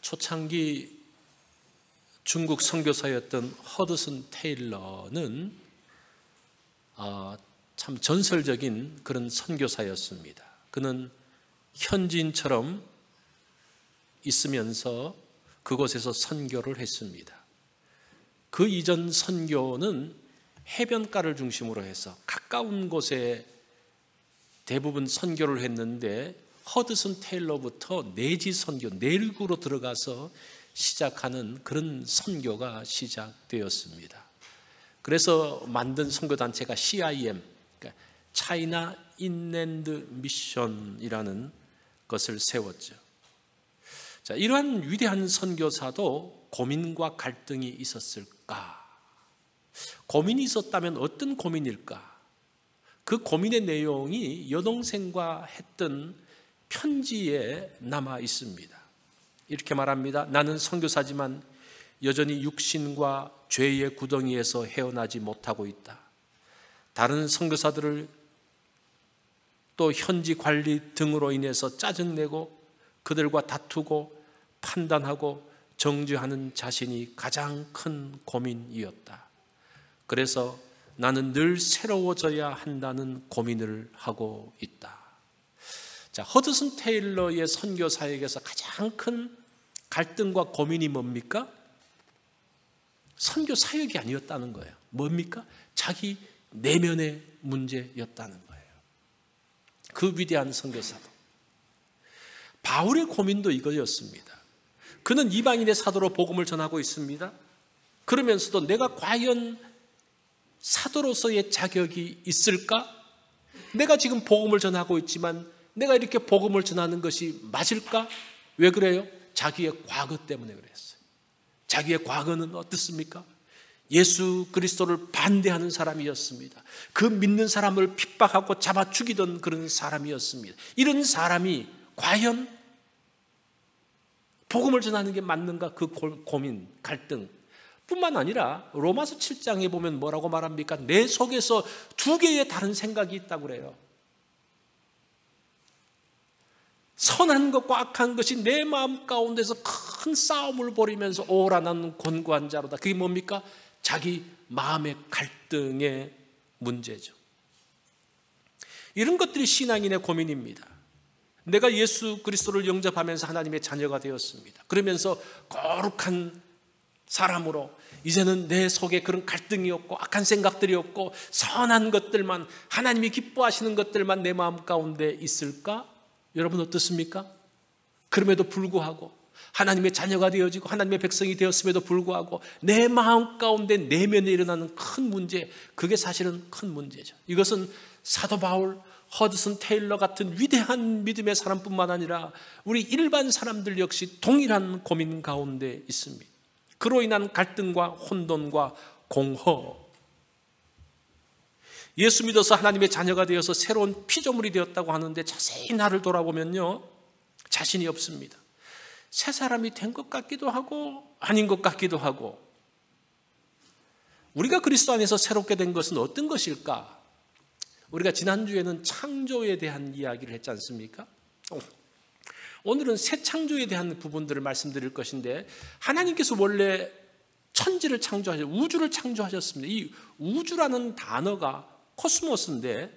초창기 중국 선교사였던 허드슨 테일러는 참 전설적인 그런 선교사였습니다. 그는 현지인처럼 있으면서 그곳에서 선교를 했습니다. 그 이전 선교는 해변가를 중심으로 해서 가까운 곳에 대부분 선교를 했는데 허드슨 테일러부터 내지 선교, 내륙으로 들어가서 시작하는 그런 선교가 시작되었습니다. 그래서 만든 선교단체가 CIM, 그러니까 차이나 인랜드 미션이라는 것을 세웠죠. 자, 이러한 위대한 선교사도 고민과 갈등이 있었을까? 고민이 있었다면 어떤 고민일까? 그 고민의 내용이 여동생과 했던 편지에 남아 있습니다. 이렇게 말합니다. 나는 선교사지만 여전히 육신과 죄의 구덩이에서 헤어나지 못하고 있다. 다른 선교사들을 또 현지 관리 등으로 인해서 짜증내고 그들과 다투고 판단하고 정죄하는 자신이 가장 큰 고민이었다. 그래서 나는 늘 새로워져야 한다는 고민을 하고 있다. 자, 허드슨 테일러의 선교 사역에서 가장 큰 갈등과 고민이 뭡니까? 선교 사역이 아니었다는 거예요. 뭡니까? 자기 내면의 문제였다는 거예요. 그 위대한 선교사도. 바울의 고민도 이거였습니다. 그는 이방인의 사도로 복음을 전하고 있습니다. 그러면서도 내가 과연 사도로서의 자격이 있을까? 내가 지금 복음을 전하고 있지만 내가 이렇게 복음을 전하는 것이 맞을까? 왜 그래요? 자기의 과거 때문에 그랬어요. 자기의 과거는 어떻습니까? 예수 그리스도를 반대하는 사람이었습니다. 그 믿는 사람을 핍박하고 잡아 죽이던 그런 사람이었습니다. 이런 사람이 과연 복음을 전하는 게 맞는가? 그 고민, 갈등 뿐만 아니라 로마서 7장에 보면 뭐라고 말합니까? 내 속에서 두 개의 다른 생각이 있다고 그래요. 선한 것과 악한 것이 내 마음 가운데서 큰 싸움을 벌이면서 오라 나는 곤고한 자로다. 그게 뭡니까? 자기 마음의 갈등의 문제죠. 이런 것들이 신앙인의 고민입니다. 내가 예수 그리스도를 영접하면서 하나님의 자녀가 되었습니다. 그러면서 거룩한 사람으로 이제는 내 속에 그런 갈등이 없고 악한 생각들이 없고 선한 것들만, 하나님이 기뻐하시는 것들만 내 마음 가운데 있을까? 여러분 어떻습니까? 그럼에도 불구하고 하나님의 자녀가 되어지고 하나님의 백성이 되었음에도 불구하고 내 마음 가운데 내면에 일어나는 큰 문제, 그게 사실은 큰 문제죠. 이것은 사도 바울, 허드슨 테일러 같은 위대한 믿음의 사람뿐만 아니라 우리 일반 사람들 역시 동일한 고민 가운데 있습니다. 그로 인한 갈등과 혼돈과 공허. 예수 믿어서 하나님의 자녀가 되어서 새로운 피조물이 되었다고 하는데 자세히 나를 돌아보면요, 자신이 없습니다. 새 사람이 된 것 같기도 하고 아닌 것 같기도 하고. 우리가 그리스도 안에서 새롭게 된 것은 어떤 것일까? 우리가 지난주에는 창조에 대한 이야기를 했지 않습니까? 오늘은 새 창조에 대한 부분들을 말씀드릴 것인데, 하나님께서 원래 천지를 창조하셨고 우주를 창조하셨습니다. 이 우주라는 단어가 코스모스인데,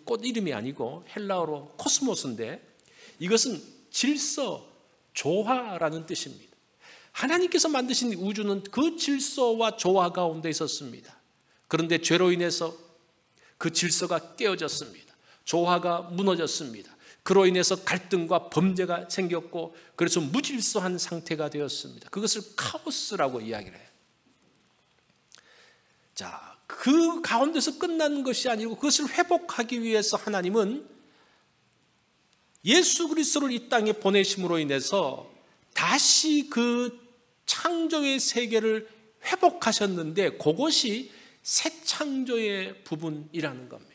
꽃 이름이 아니고 헬라어로 코스모스인데, 이것은 질서, 조화라는 뜻입니다. 하나님께서 만드신 우주는 그 질서와 조화 가운데 있었습니다. 그런데 죄로 인해서 그 질서가 깨어졌습니다. 조화가 무너졌습니다. 그로 인해서 갈등과 범죄가 생겼고, 그래서 무질서한 상태가 되었습니다. 그것을 카오스라고 이야기를 해요. 자, 그 가운데서 끝나는 것이 아니고 그것을 회복하기 위해서 하나님은 예수 그리스도를 이 땅에 보내심으로 인해서 다시 그 창조의 세계를 회복하셨는데, 그것이 새 창조의 부분이라는 겁니다.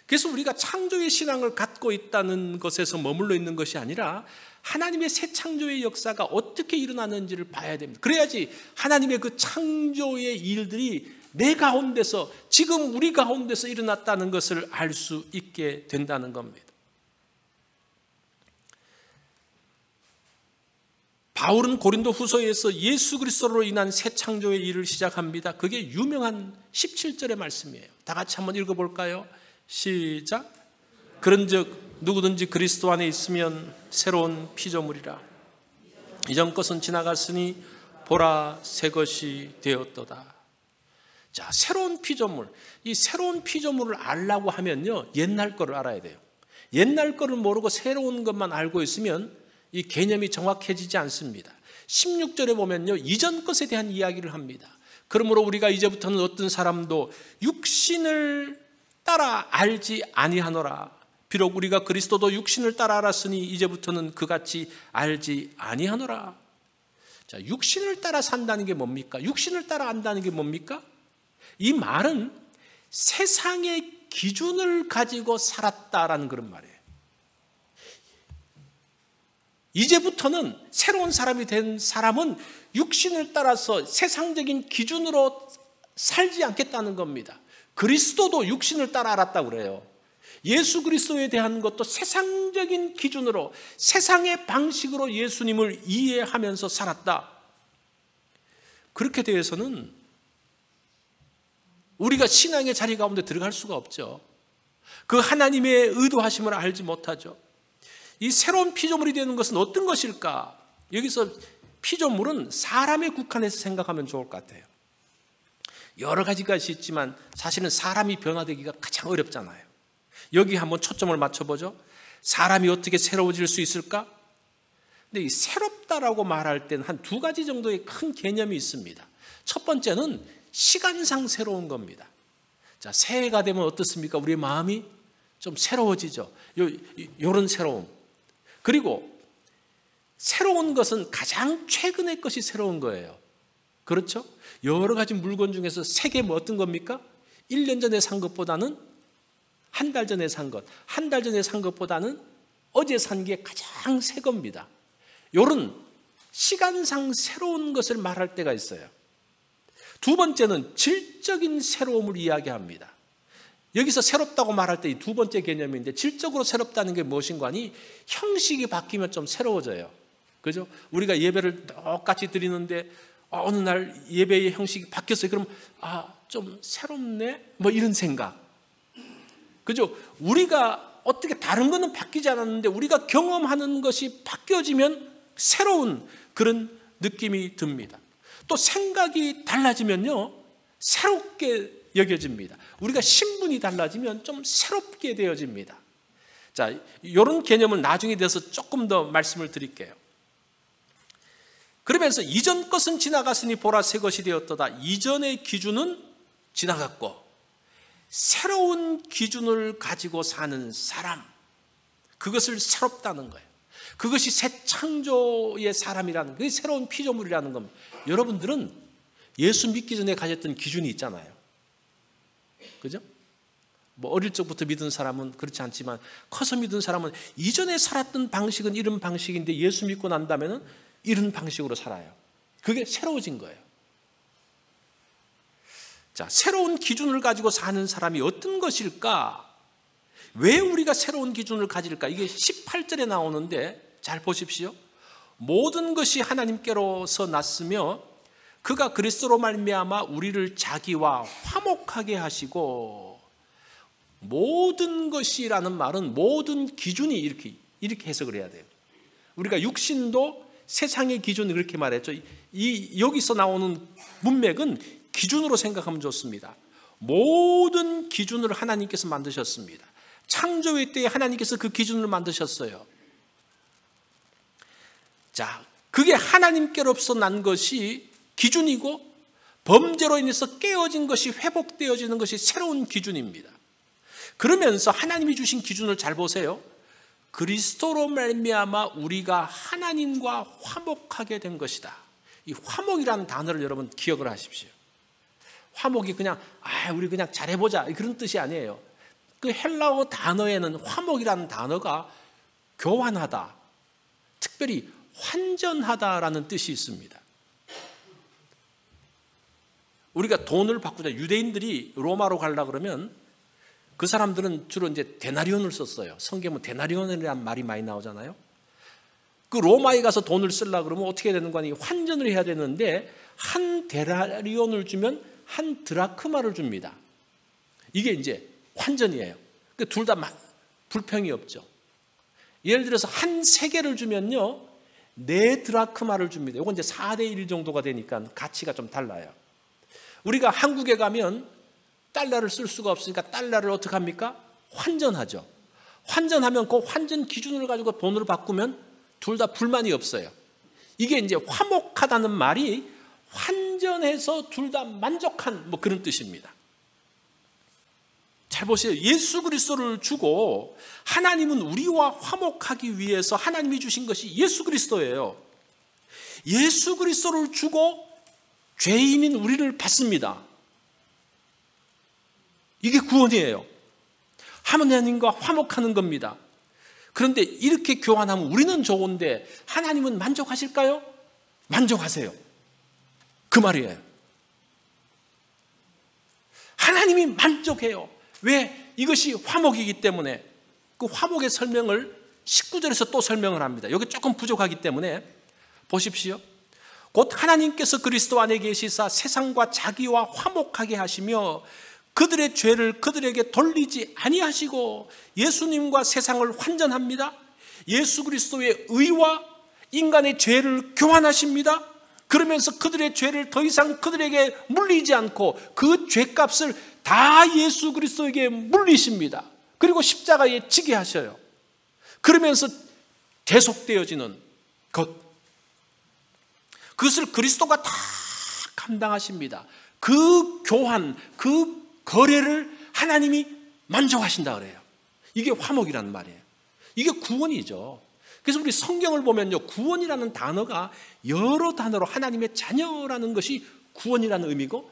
그래서 우리가 창조의 신앙을 갖고 있다는 것에서 머물러 있는 것이 아니라 하나님의 새 창조의 역사가 어떻게 일어나는지를 봐야 됩니다. 그래야지 하나님의 그 창조의 일들이 내 가운데서, 지금 우리 가운데서 일어났다는 것을 알 수 있게 된다는 겁니다. 바울은 고린도 후서에서 예수 그리스도로 인한 새 창조의 일을 시작합니다. 그게 유명한 17절의 말씀이에요. 다 같이 한번 읽어볼까요? 시작. 그런즉 누구든지 그리스도 안에 있으면 새로운 피조물이라. 이전 것은 지나갔으니 보라 새 것이 되었도다. 자, 새로운 피조물. 이 새로운 피조물을 알라고 하면요, 옛날 거를 알아야 돼요. 옛날 거를 모르고 새로운 것만 알고 있으면 이 개념이 정확해지지 않습니다. 16절에 보면요, 이전 것에 대한 이야기를 합니다. 그러므로 우리가 이제부터는 어떤 사람도 육신을 따라 알지 아니하노라. 비록 우리가 그리스도도 육신을 따라 알았으니 이제부터는 그같이 알지 아니하노라. 자, 육신을 따라 산다는 게 뭡니까? 육신을 따라 안다는 게 뭡니까? 이 말은 세상의 기준을 가지고 살았다라는 그런 말이에요. 이제부터는 새로운 사람이 된 사람은 육신을 따라서 세상적인 기준으로 살지 않겠다는 겁니다. 그리스도도 육신을 따라 알았다고 그래요. 예수 그리스도에 대한 것도 세상적인 기준으로, 세상의 방식으로 예수님을 이해하면서 살았다. 그렇게 되어서는 우리가 신앙의 자리 가운데 들어갈 수가 없죠. 그 하나님의 의도하심을 알지 못하죠. 이 새로운 피조물이 되는 것은 어떤 것일까? 여기서 피조물은 사람에 국한해서 생각하면 좋을 것 같아요. 여러 가지가 있지만 사실은 사람이 변화되기가 가장 어렵잖아요. 여기 한번 초점을 맞춰보죠. 사람이 어떻게 새로워질 수 있을까? 근데 이 새롭다라고 말할 때는 한 두 가지 정도의 큰 개념이 있습니다. 첫 번째는 시간상 새로운 겁니다. 자, 새해가 되면 어떻습니까? 우리의 마음이 좀 새로워지죠. 요런 새로움. 그리고 새로운 것은 가장 최근의 것이 새로운 거예요. 그렇죠? 여러 가지 물건 중에서 새 게 뭐 어떤 겁니까? 1년 전에 산 것보다는 한 달 전에 산 것, 한 달 전에 산 것보다는 어제 산 게 가장 새 겁니다. 요런 시간상 새로운 것을 말할 때가 있어요. 두 번째는 질적인 새로움을 이야기합니다. 여기서 새롭다고 말할 때 이 두 번째 개념인데, 질적으로 새롭다는 게 무엇인가 하니 형식이 바뀌면 좀 새로워져요. 그죠? 우리가 예배를 똑같이 드리는데 어느 날 예배의 형식이 바뀌었어요. 그럼 좀 새롭네? 뭐 이런 생각. 그죠? 우리가 어떻게 다른 거는 바뀌지 않았는데 우리가 경험하는 것이 바뀌어지면 새로운 그런 느낌이 듭니다. 또 생각이 달라지면요, 새롭게 여겨집니다. 우리가 신분이 달라지면 좀 새롭게 되어집니다. 자, 이런 개념을 나중에 대해서 조금 더 말씀을 드릴게요. 그러면서 이전 것은 지나갔으니 보라 새 것이 되었도다. 이전의 기준은 지나갔고 새로운 기준을 가지고 사는 사람, 그것을 새롭다는 거예요. 그것이 새 창조의 사람이라는, 그게 새로운 피조물이라는 겁니다. 여러분들은 예수 믿기 전에 가졌던 기준이 있잖아요. 그죠? 뭐 어릴 적부터 믿은 사람은 그렇지 않지만 커서 믿은 사람은 이전에 살았던 방식은 이런 방식인데 예수 믿고 난 다음에는 이런 방식으로 살아요. 그게 새로워진 거예요. 자, 새로운 기준을 가지고 사는 사람이 어떤 것일까? 왜 우리가 새로운 기준을 가질까? 이게 18절에 나오는데 잘 보십시오. 모든 것이 하나님께로서 났으며 그가 그리스도로 말미암아 우리를 자기와 화목하게 하시고, 모든 것이라는 말은 모든 기준이 이렇게 해석을 해야 돼요. 우리가 육신도 세상의 기준을 그렇게 말했죠. 여기서 나오는 문맥은 기준으로 생각하면 좋습니다. 모든 기준을 하나님께서 만드셨습니다. 창조의 때에 하나님께서 그 기준을 만드셨어요. 자, 그게 하나님께로서 난 것이 기준이고 범죄로 인해서 깨어진 것이 회복되어지는 것이 새로운 기준입니다. 그러면서 하나님이 주신 기준을 잘 보세요. 그리스도로 말미암아 우리가 하나님과 화목하게 된 것이다. 이 화목이라는 단어를 여러분 기억을 하십시오. 화목이 그냥 우리 그냥 잘해보자 그런 뜻이 아니에요. 그 헬라어 단어에는 화목이라는 단어가 교환하다, 특별히 환전하다라는 뜻이 있습니다. 우리가 돈을 바꾸자, 유대인들이 로마로 가려고 그러면 그 사람들은 주로 이제 데나리온을 썼어요. 성경은 데나리온이라는 말이 많이 나오잖아요. 그 로마에 가서 돈을 쓰려고 그러면 어떻게 해야 되는 거 아니에요? 환전을 해야 되는데 한 데나리온을 주면 한 드라크마를 줍니다. 이게 이제 환전이에요. 둘 다 불평이 없죠. 예를 들어서 한 세계를 주면요 4드라크마를 줍니다. 이건 이제 4대 1 정도가 되니까 가치가 좀 달라요. 우리가 한국에 가면 달러를 쓸 수가 없으니까 달러를 어떻게 합니까? 환전하죠. 환전하면 그 환전 기준을 가지고 돈으로 바꾸면 둘 다 불만이 없어요. 이게 이제 화목하다는 말이 환전해서 둘 다 만족한 뭐 그런 뜻입니다. 잘 보세요. 예수 그리스도를 주고 하나님은 우리와 화목하기 위해서 하나님이 주신 것이 예수 그리스도예요. 예수 그리스도를 주고 죄인인 우리를 받습니다. 이게 구원이에요. 하나님과 화목하는 겁니다. 그런데 이렇게 교환하면 우리는 좋은데 하나님은 만족하실까요? 만족하세요. 그 말이에요. 하나님이 만족해요. 왜? 이것이 화목이기 때문에. 그 화목의 설명을 19절에서 또 설명을 합니다. 여기 조금 부족하기 때문에 보십시오. 곧 하나님께서 그리스도 안에 계시사 세상과 자기와 화목하게 하시며 그들의 죄를 그들에게 돌리지 아니하시고 예수님과 세상을 환전합니다. 예수 그리스도의 의와 인간의 죄를 교환하십니다. 그러면서 그들의 죄를 더 이상 그들에게 물리지 않고 그 죄값을 다 예수 그리스도에게 물리십니다. 그리고 십자가에 지게 하셔요. 그러면서 대속되어지는 그것을 그리스도가 다 감당하십니다. 그 교환, 그 거래를 하나님이 만족하신다 그래요. 이게 화목이라는 말이에요. 이게 구원이죠. 그래서 우리 성경을 보면요, 구원이라는 단어가 여러 단어로 하나님의 자녀라는 것이 구원이라는 의미고,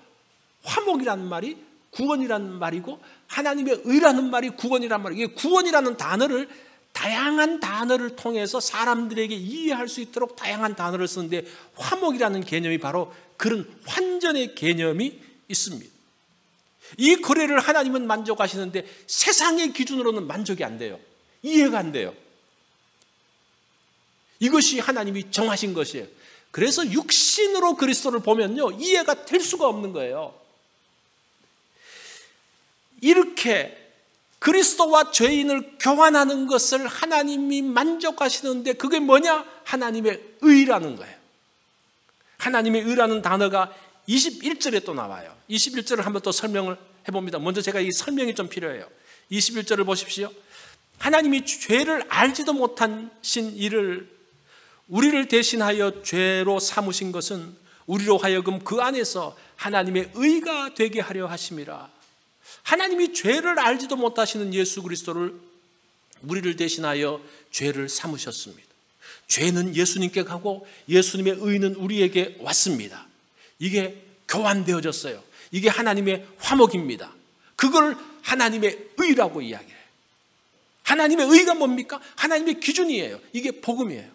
화목이라는 말이 구원이라는 말이고, 하나님의 의라는 말이 구원이라는 말이에요. 이게 구원이라는 단어를 다양한 단어를 통해서 사람들에게 이해할 수 있도록 다양한 단어를 쓰는데, 화목이라는 개념이 바로 그런 환전의 개념이 있습니다. 이 거래를 하나님은 만족하시는데 세상의 기준으로는 만족이 안 돼요. 이해가 안 돼요. 이것이 하나님이 정하신 것이에요. 그래서 육신으로 그리스도를 보면요, 이해가 될 수가 없는 거예요. 이렇게 그리스도와 죄인을 교환하는 것을 하나님이 만족하시는데 그게 뭐냐? 하나님의 의라는 거예요. 하나님의 의라는 단어가 21절에 또 나와요. 21절을 한번 또 설명을 해봅니다. 먼저 제가 이 설명이 좀 필요해요. 21절을 보십시오. 하나님이 죄를 알지도 못하신 이를 우리를 대신하여 죄로 삼으신 것은 우리로 하여금 그 안에서 하나님의 의가 되게 하려 하심이라. 하나님이 죄를 알지도 못하시는 예수 그리스도를 우리를 대신하여 죄를 삼으셨습니다. 죄는 예수님께 가고 예수님의 의는 우리에게 왔습니다. 이게 교환되어졌어요. 이게 하나님의 화목입니다. 그걸 하나님의 의라고 이야기해요. 하나님의 의가 뭡니까? 하나님의 기준이에요. 이게 복음이에요.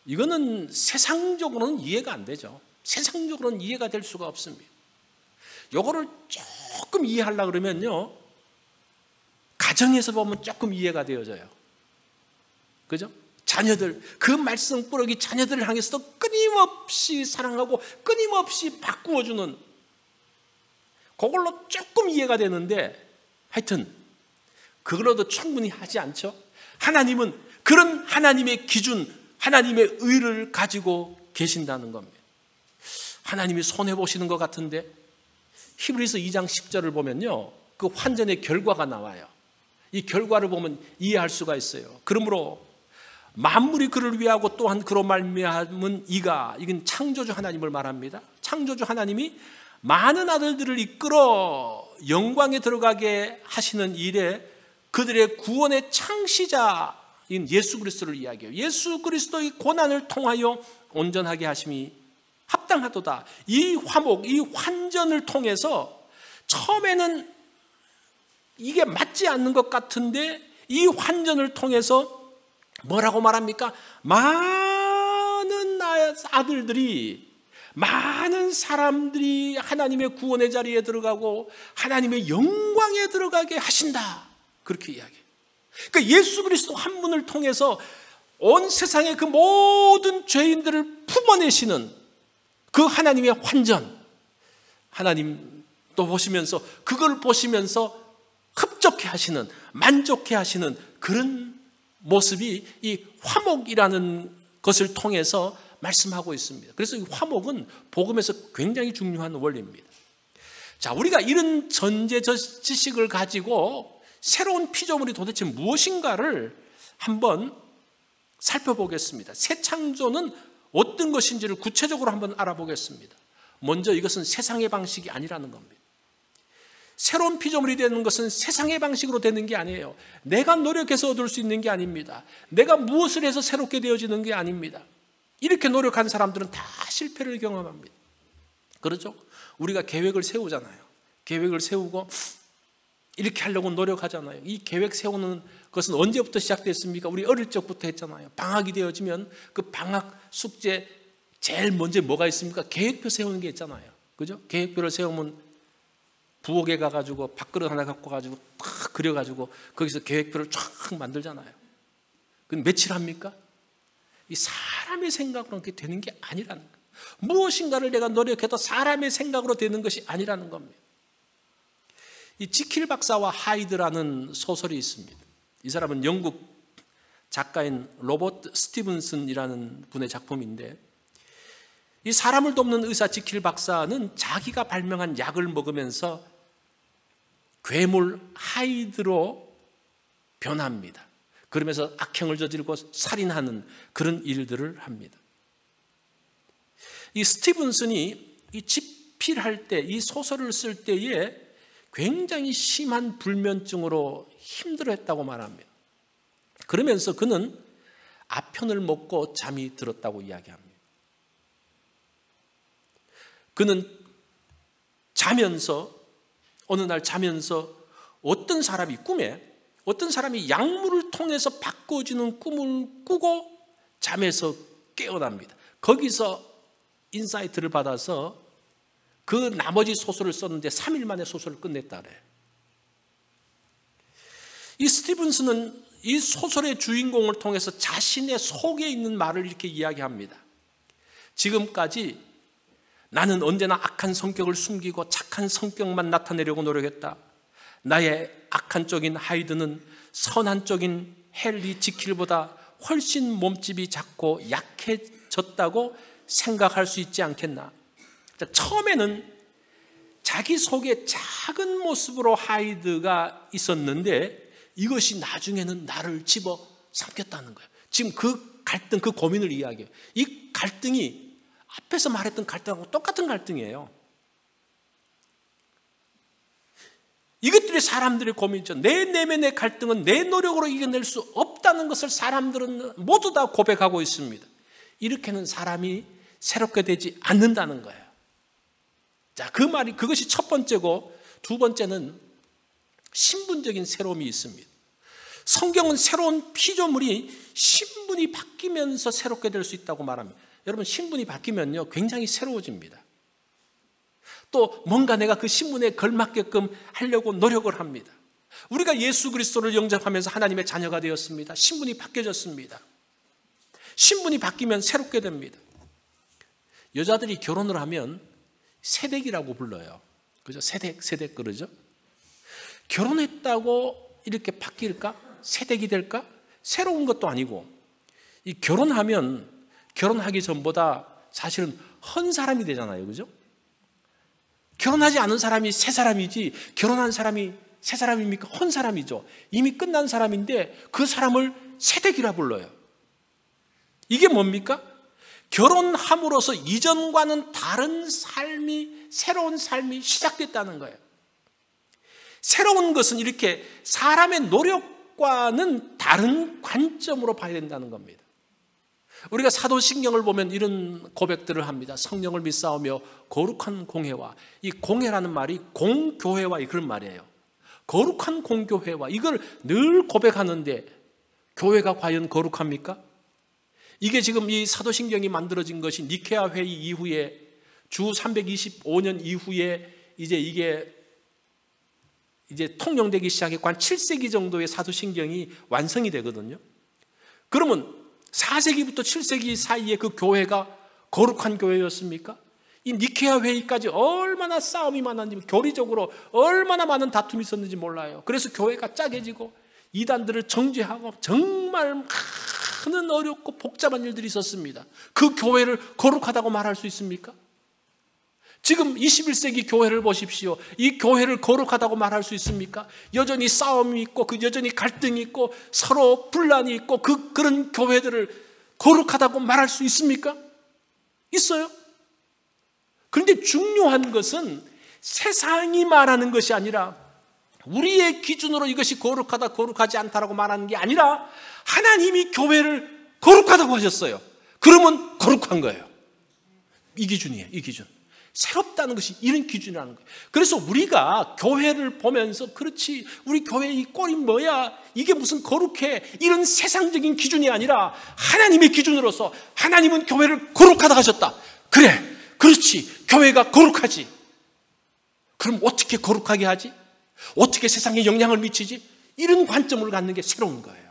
이거는 세상적으로는 이해가 안 되죠. 세상적으로는 이해가 될 수가 없습니다. 이거를 조금 이해하려고 그러면요, 가정에서 보면 조금 이해가 되어져요. 그죠? 자녀들, 그 말씀 꾸러기 자녀들을 향해서도 끊임없이 사랑하고 끊임없이 바꾸어주는, 그걸로 조금 이해가 되는데, 하여튼 그걸로도 충분히 하지 않죠. 하나님은 그런 하나님의 기준, 하나님의 의를 가지고 계신다는 겁니다. 하나님이 손해보시는 것 같은데 히브리서 2장 10절을 보면요, 그 환전의 결과가 나와요. 이 결과를 보면 이해할 수가 있어요. 그러므로 만물이 그를 위하고 또한 그로 말미암은 이건 창조주 하나님을 말합니다. 창조주 하나님이 많은 아들들을 이끌어 영광에 들어가게 하시는 일에 그들의 구원의 창시자인 예수 그리스도를 이야기해요. 예수 그리스도의 고난을 통하여 온전하게 하심이 합당하도다. 이 화목, 이 환전을 통해서 처음에는 이게 맞지 않는 것 같은데 이 환전을 통해서 뭐라고 말합니까? 많은 아들들이, 많은 사람들이 하나님의 구원의 자리에 들어가고 하나님의 영광에 들어가게 하신다. 그렇게 이야기해요. 그러니까 예수 그리스도 한 분을 통해서 온 세상의 그 모든 죄인들을 품어내시는 그 하나님의 환전, 하나님도 보시면서 그걸 보시면서 흡족해 하시는, 만족해 하시는 그런 모습이 이 화목이라는 것을 통해서 말씀하고 있습니다. 그래서 이 화목은 복음에서 굉장히 중요한 원리입니다. 자, 우리가 이런 전제 지식을 가지고 새로운 피조물이 도대체 무엇인가를 한번 살펴보겠습니다. 새 창조는 어떤 것인지를 구체적으로 한번 알아보겠습니다. 먼저 이것은 세상의 방식이 아니라는 겁니다. 새로운 피조물이 되는 것은 세상의 방식으로 되는 게 아니에요. 내가 노력해서 얻을 수 있는 게 아닙니다. 내가 무엇을 해서 새롭게 되어지는 게 아닙니다. 이렇게 노력한 사람들은 다 실패를 경험합니다. 그렇죠? 우리가 계획을 세우잖아요. 계획을 세우고 이렇게 하려고 노력하잖아요. 이 계획 세우는 것은 언제부터 시작됐습니까? 우리 어릴 적부터 했잖아요. 방학이 되어지면 그 방학 숙제 제일 먼저 뭐가 있습니까? 계획표 세우는 게 있잖아요. 그죠? 계획표를 세우면 부엌에 가가지고 밥그릇 하나 갖고 가지고 탁 그려가지고 거기서 계획표를 쫙 만들잖아요. 그건 며칠 합니까? 이 사람의 생각으로 그렇게 되는 게 아니라는 거예요. 무엇인가를 내가 노력해도 사람의 생각으로 되는 것이 아니라는 겁니다. 이 지킬 박사와 하이드라는 소설이 있습니다. 이 사람은 영국 작가인 로버트 스티븐슨이라는 분의 작품인데, 이 사람을 돕는 의사 지킬 박사는 자기가 발명한 약을 먹으면서 괴물 하이드로 변합니다. 그러면서 악행을 저지르고 살인하는 그런 일들을 합니다. 이 스티븐슨이 이 집필할 때, 이 소설을 쓸 때에 굉장히 심한 불면증으로 힘들어했다고 말합니다. 그러면서 그는 아편을 먹고 잠이 들었다고 이야기합니다. 그는 자면서, 어느 날 자면서 어떤 사람이 꿈에 어떤 사람이 약물을 통해서 바꿔주는 꿈을 꾸고 잠에서 깨어납니다. 거기서 인사이트를 받아서 그 나머지 소설을 썼는데 3일 만에 소설을 끝냈다 그래요. 이 스티븐슨은 이 소설의 주인공을 통해서 자신의 속에 있는 말을 이렇게 이야기합니다. 지금까지 나는 언제나 악한 성격을 숨기고 착한 성격만 나타내려고 노력했다. 나의 악한 쪽인 하이드는 선한 쪽인 헨리 지킬보다 훨씬 몸집이 작고 약해졌다고 생각할 수 있지 않겠나. 처음에는 자기 속에 작은 모습으로 하이드가 있었는데 이것이 나중에는 나를 집어 삼켰다는 거예요. 지금 그 갈등, 그 고민을 이야기해요. 이 갈등이 앞에서 말했던 갈등하고 똑같은 갈등이에요. 이것들이 사람들의 고민이죠. 내 내면의 갈등은 내 노력으로 이겨낼 수 없다는 것을 사람들은 모두 다 고백하고 있습니다. 이렇게는 사람이 새롭게 되지 않는다는 거예요. 자, 그 말이, 그것이 첫 번째고, 두 번째는 신분적인 새로움이 있습니다. 성경은 새로운 피조물이 신분이 바뀌면서 새롭게 될 수 있다고 말합니다. 여러분, 신분이 바뀌면요 굉장히 새로워집니다. 또 뭔가 내가 그 신분에 걸맞게끔 하려고 노력을 합니다. 우리가 예수 그리스도를 영접하면서 하나님의 자녀가 되었습니다. 신분이 바뀌어졌습니다. 신분이 바뀌면 새롭게 됩니다. 여자들이 결혼을 하면 새댁이라고 불러요. 그죠? 새댁 그러죠? 결혼했다고 이렇게 바뀔까? 새댁이 될까? 새로운 것도 아니고, 이 결혼하면 결혼하기 전보다 사실은 헌 사람이 되잖아요. 그죠? 결혼하지 않은 사람이 새 사람이지, 결혼한 사람이 새 사람입니까? 헌 사람이죠. 이미 끝난 사람인데 그 사람을 새댁이라 불러요. 이게 뭡니까? 결혼함으로써 이전과는 다른 삶이, 새로운 삶이 시작됐다는 거예요. 새로운 것은 이렇게 사람의 노력과는 다른 관점으로 봐야 된다는 겁니다. 우리가 사도신경을 보면 이런 고백들을 합니다. 성령을 믿사오며 거룩한 공회와, 이 공회라는 말이 공교회와 그런 말이에요. 거룩한 공교회와, 이걸 늘 고백하는데 교회가 과연 거룩합니까? 이게 지금 이 사도신경이 만들어진 것이 니케아 회의 이후에 주 325년 이후에 이게 통용되기 시작했고 한 7세기 정도의 사도신경이 완성이 되거든요. 그러면 4세기부터 7세기 사이에 그 교회가 거룩한 교회였습니까? 이 니케아 회의까지 얼마나 싸움이 많았는지, 교리적으로 얼마나 많은 다툼이 있었는지 몰라요. 그래서 교회가 짜개지고 이단들을 정죄하고 정말 많은 어렵고 복잡한 일들이 있었습니다. 그 교회를 거룩하다고 말할 수 있습니까? 지금 21세기 교회를 보십시오. 이 교회를 거룩하다고 말할 수 있습니까? 여전히 싸움이 있고, 여전히 갈등이 있고, 서로 분란이 있고, 그런 교회들을 거룩하다고 말할 수 있습니까? 있어요. 그런데 중요한 것은 세상이 말하는 것이 아니라, 우리의 기준으로 이것이 거룩하다, 거룩하지 않다라고 말하는 게 아니라, 하나님이 교회를 거룩하다고 하셨어요. 그러면 거룩한 거예요. 이 기준이에요. 이 기준. 새롭다는 것이 이런 기준이라는 거예요. 그래서 우리가 교회를 보면서, 그렇지, 우리 교회 이 꼴이 뭐야, 이게 무슨 거룩해, 이런 세상적인 기준이 아니라 하나님의 기준으로서, 하나님은 교회를 거룩하다 하셨다. 그래, 그렇지, 교회가 거룩하지. 그럼 어떻게 거룩하게 하지? 어떻게 세상에 영향을 미치지? 이런 관점을 갖는 게 새로운 거예요.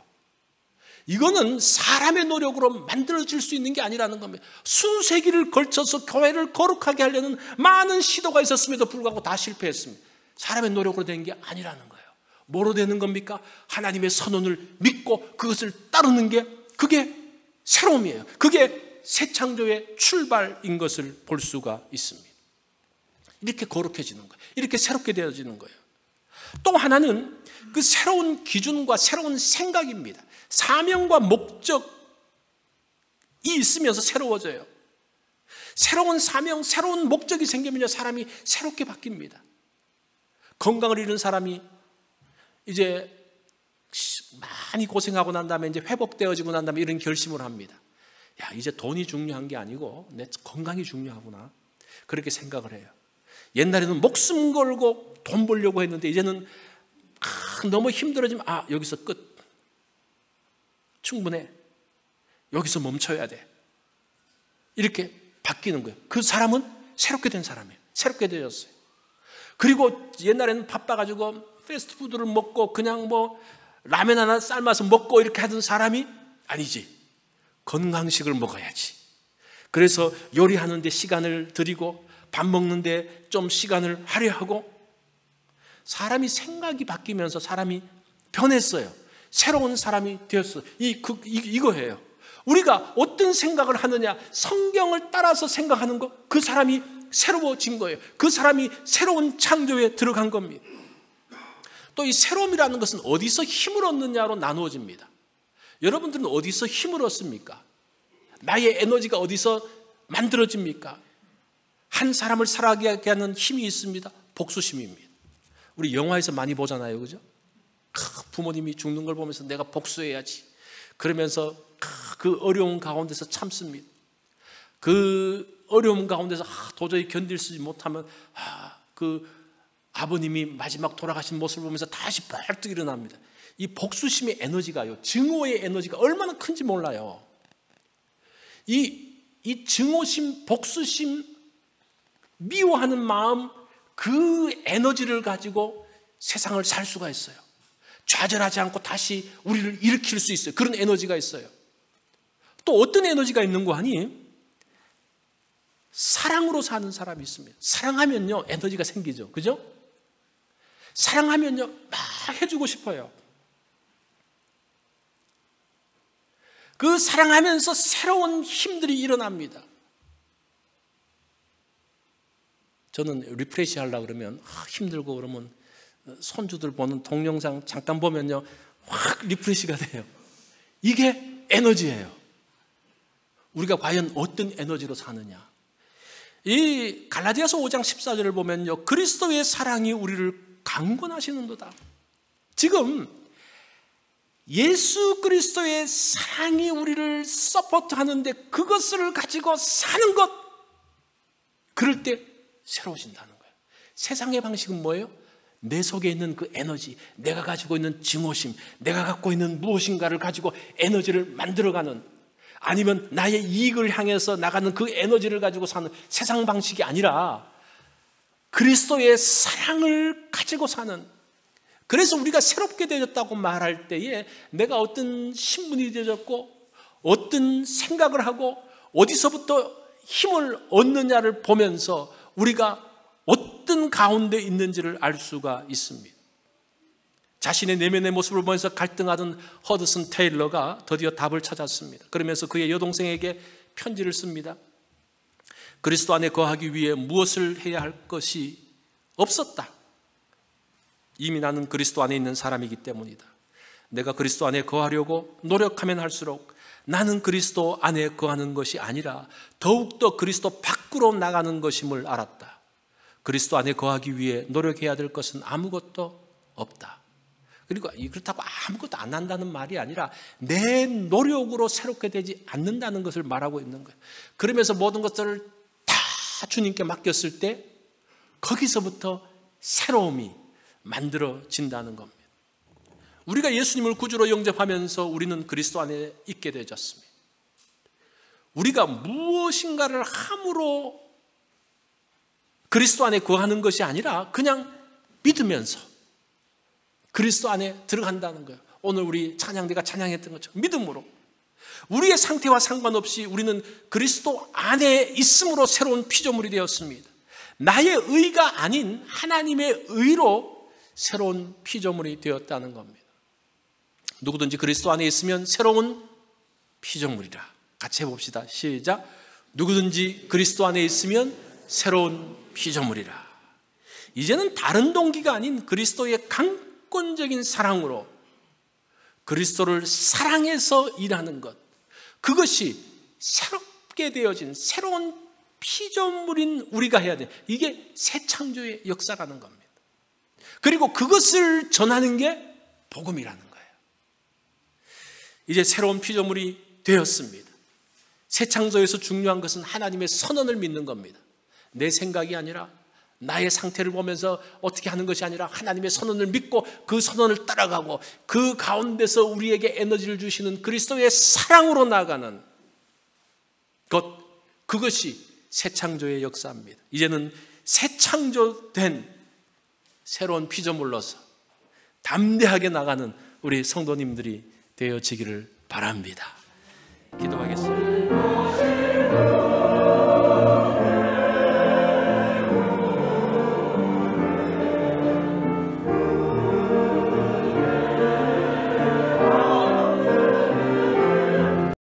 이거는 사람의 노력으로 만들어질 수 있는 게 아니라는 겁니다. 수세기를 걸쳐서 교회를 거룩하게 하려는 많은 시도가 있었음에도 불구하고 다 실패했습니다. 사람의 노력으로 된 게 아니라는 거예요. 뭐로 되는 겁니까? 하나님의 선언을 믿고 그것을 따르는 게, 그게 새로움이에요. 그게 새 창조의 출발인 것을 볼 수가 있습니다. 이렇게 거룩해지는 거예요. 이렇게 새롭게 되어지는 거예요. 또 하나는 그 새로운 기준과 새로운 생각입니다. 사명과 목적이 있으면서 새로워져요. 새로운 사명, 새로운 목적이 생기면 사람이 새롭게 바뀝니다. 건강을 잃은 사람이 이제 많이 고생하고 난 다음에 이제 회복되어지고 난 다음에 이런 결심을 합니다. 야, 이제 돈이 중요한 게 아니고 내 건강이 중요하구나. 그렇게 생각을 해요. 옛날에는 목숨 걸고 돈 벌려고 했는데 이제는 너무 힘들어지면 여기서 끝. 충분해. 여기서 멈춰야 돼. 이렇게 바뀌는 거예요. 그 사람은 새롭게 된 사람이에요. 새롭게 되었어요. 그리고 옛날에는 바빠가지고 패스트푸드를 먹고 그냥 뭐 라면 하나 삶아서 먹고 이렇게 하던 사람이 아니지. 건강식을 먹어야지. 그래서 요리하는 데 시간을 들이고 밥 먹는 데 좀 시간을 할애하고, 사람이 생각이 바뀌면서 사람이 변했어요. 새로운 사람이 되었어요. 이거예요. 우리가 어떤 생각을 하느냐, 성경을 따라서 생각하는 것, 그 사람이 새로워진 거예요. 그 사람이 새로운 창조에 들어간 겁니다. 또 이 새로움이라는 것은 어디서 힘을 얻느냐로 나누어집니다. 여러분들은 어디서 힘을 얻습니까? 나의 에너지가 어디서 만들어집니까? 한 사람을 살아가게 하는 힘이 있습니다. 복수심입니다. 우리 영화에서 많이 보잖아요, 그죠? 부모님이 죽는 걸 보면서 내가 복수해야지. 그러면서 그 어려운 가운데서 참습니다. 그 어려운 가운데서 도저히 견딜 수 못하면 그 아버님이 마지막 돌아가신 모습을 보면서 다시 벌떡 일어납니다. 이 복수심의 에너지가요, 증오의 에너지가 얼마나 큰지 몰라요. 이 증오심, 복수심, 미워하는 마음, 그 에너지를 가지고 세상을 살 수가 있어요. 좌절하지 않고 다시 우리를 일으킬 수 있어요. 그런 에너지가 있어요. 또 어떤 에너지가 있는 거 아니? 사랑으로 사는 사람이 있습니다. 사랑하면요 에너지가 생기죠. 그죠? 사랑하면요 막 해주고 싶어요. 그 사랑하면서 새로운 힘들이 일어납니다. 저는 리프레시 하려고 그러면 힘들고 그러면 손주들 보는 동영상 잠깐 보면요 확 리프레시가 돼요. 이게 에너지예요. 우리가 과연 어떤 에너지로 사느냐. 이 갈라디아서 5장 14절을 보면요, 그리스도의 사랑이 우리를 강권하시는도다. 지금 예수 그리스도의 사랑이 우리를 서포트하는데 그것을 가지고 사는 것, 그럴 때 새로워진다는 거예요. 세상의 방식은 뭐예요? 내 속에 있는 그 에너지, 내가 가지고 있는 증오심, 내가 갖고 있는 무엇인가를 가지고 에너지를 만들어가는, 아니면 나의 이익을 향해서 나가는 그 에너지를 가지고 사는 세상 방식이 아니라 그리스도의 사랑을 가지고 사는. 그래서 우리가 새롭게 되었다고 말할 때에 내가 어떤 신분이 되어졌고 어떤 생각을 하고 어디서부터 힘을 얻느냐를 보면서 우리가 어떤 가운데 있는지를 알 수가 있습니다. 자신의 내면의 모습을 보면서 갈등하던 허드슨 테일러가 드디어 답을 찾았습니다. 그러면서 그의 여동생에게 편지를 씁니다. 그리스도 안에 거하기 위해 무엇을 해야 할 것이 없었다. 이미 나는 그리스도 안에 있는 사람이기 때문이다. 내가 그리스도 안에 거하려고 노력하면 할수록 나는 그리스도 안에 거하는 것이 아니라 더욱더 그리스도 밖으로 나가는 것임을 알았다. 그리스도 안에 거하기 위해 노력해야 될 것은 아무것도 없다. 그리고 그렇다고 아무것도 안 한다는 말이 아니라 내 노력으로 새롭게 되지 않는다는 것을 말하고 있는 거예요. 그러면서 모든 것들을 다 주님께 맡겼을 때 거기서부터 새로움이 만들어진다는 겁니다. 우리가 예수님을 구주로 영접하면서 우리는 그리스도 안에 있게 되졌습니다. 우리가 무엇인가를 함으로 그리스도 안에 거하는 것이 아니라 그냥 믿으면서 그리스도 안에 들어간다는 거예요. 오늘 우리 찬양대가 찬양했던 것처럼 믿음으로 우리의 상태와 상관없이 우리는 그리스도 안에 있음으로 새로운 피조물이 되었습니다. 나의 의가 아닌 하나님의 의로 새로운 피조물이 되었다는 겁니다. 누구든지 그리스도 안에 있으면 새로운 피조물이라. 같이 해봅시다. 시작. 누구든지 그리스도 안에 있으면 새로운 피조물이라. 이제는 다른 동기가 아닌 그리스도의 강권적인 사랑으로 그리스도를 사랑해서 일하는 것, 그것이 새롭게 되어진 새로운 피조물인 우리가 해야 돼. 이게 새 창조의 역사라는 겁니다. 그리고 그것을 전하는 게 복음이라는 거예요. 이제 새로운 피조물이 되었습니다. 새 창조에서 중요한 것은 하나님의 선언을 믿는 겁니다. 내 생각이 아니라 나의 상태를 보면서 어떻게 하는 것이 아니라 하나님의 선언을 믿고 그 선언을 따라가고 그 가운데서 우리에게 에너지를 주시는 그리스도의 사랑으로 나아가는 것, 그것이 새 창조의 역사입니다. 이제는 새 창조된 새로운 피조물로서 담대하게 나가는 우리 성도님들이 되어지기를 바랍니다. 기도하겠습니다.